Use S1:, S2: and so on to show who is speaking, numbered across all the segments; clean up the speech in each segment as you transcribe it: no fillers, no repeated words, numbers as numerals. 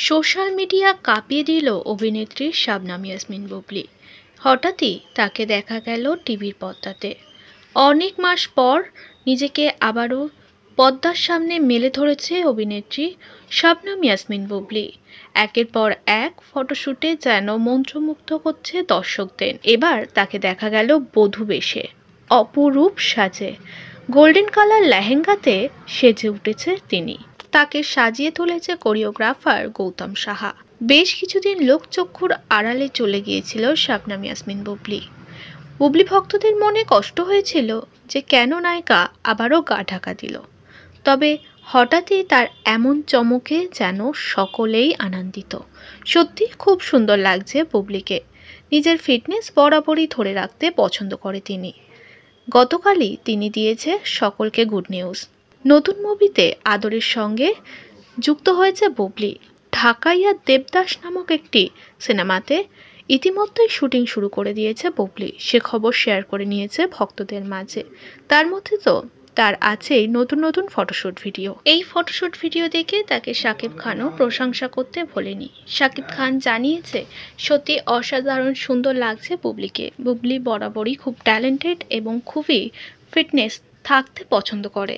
S1: Social media কাঁপিয়ে দিল অভিনেত্রী শাবনাম ইয়াসমিন বুবলি। হঠাৎই তাকে দেখা গেল টিভির পর্দাতে। অনেক মাস পর নিজেকে আবারও পর্দার সামনে মেলে ধরেছে অভিনেত্রী শাবনাম ইয়াসমিন বুবলি। একের পর এক ফটোশ্যুটে যেন মন্ত্রমুগ্ধ করছে দর্শকদের। এবার তাকে দেখা গেল বধূ বেশে, অপরূপ সাজে। গোল্ডেন কালার লেহেঙ্গাতে সেজে উঠেছে তিনি। তাকে সাজিয়ে তুলেছে কোরিওগ্রাফার গৌতম সাহা। বেশ কিছুদিন লোকচক্ষুর আড়ালে চলে গিয়েছিল শাবনাম ইয়াসমিন বুবলি। বুবলি ভক্তদের মনে কষ্ট হয়েছিল যে কেন নায়িকা আবারও গা ঢাকা দিল। তবে হঠাৎই তার এমন চমকে যেন সকলেই আনন্দিত। সত্যি খুব সুন্দর লাগছে বুবলিকে। নিজের ফিটনেস বরাবরই ধরে রাখতে পছন্দ করে তিনি। গতকালই তিনি দিয়েছে সকলকে গুড নিউজ। নতুন মুভিতে আদরের সঙ্গে যুক্ত হয়েছে বুবলি। ঢাকাইয়া দেবদাস নামক একটি সিনেমাতে ইতিমধ্যেই শুটিং শুরু করে দিয়েছে বুবলি। সে খবর শেয়ার করে নিয়েছে ভক্তদের মাঝে। তার মধ্যে তো তার আছেই নতুন নতুন ফটোশ্যুট ভিডিও। এই ফটোশ্যুট ভিডিও দেখে তাকে শাকিব খানও প্রশংসা করতে ভোলেনি। শাকিব খান জানিয়েছে, সত্যি অসাধারণ সুন্দর লাগছে বুবলিকে। বুবলি বরাবরই খুব ট্যালেন্টেড এবং খুবই ফিটনেস থাকতে পছন্দ করে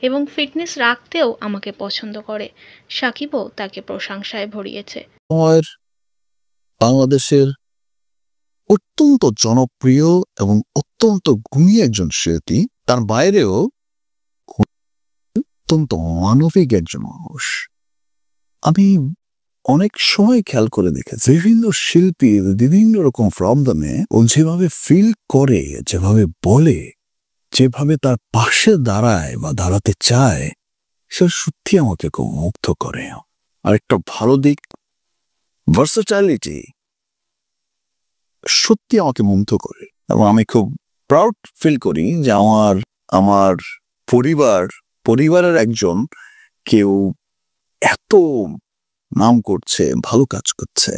S1: এবং ফিটনেস রাখতেও আমাকে পছন্দ করে। শাকিবও তাকে প্রশংসায় ভরিয়েছে।
S2: বাংলাদেশের অত্যন্ত জনপ্রিয় এবং অত্যন্ত গুণী একজন শিল্পী, তার বাইরেও অত্যন্ত মানবিক একজন মানুষ। আমি অনেক সময় খেয়াল করে দেখেছি বিভিন্ন শিল্পীর বিভিন্ন রকম প্রবলেমে ও যেভাবে ফিল করে, যেভাবে বলে, যেভাবে তার পাশে দাঁড়ায় বা দাঁড়াতে চায়, সে সত্যি আমাকে খুব মুগ্ধ করে। আরেকটা ভালো দিক, ভার্সেটাইলিটি, সত্যি আমাকে মুগ্ধ করে। এবং আমি খুব প্রাউড ফিল করি যে আমার পরিবারের একজন কেউ এত নাম করছে, ভালো কাজ করছে।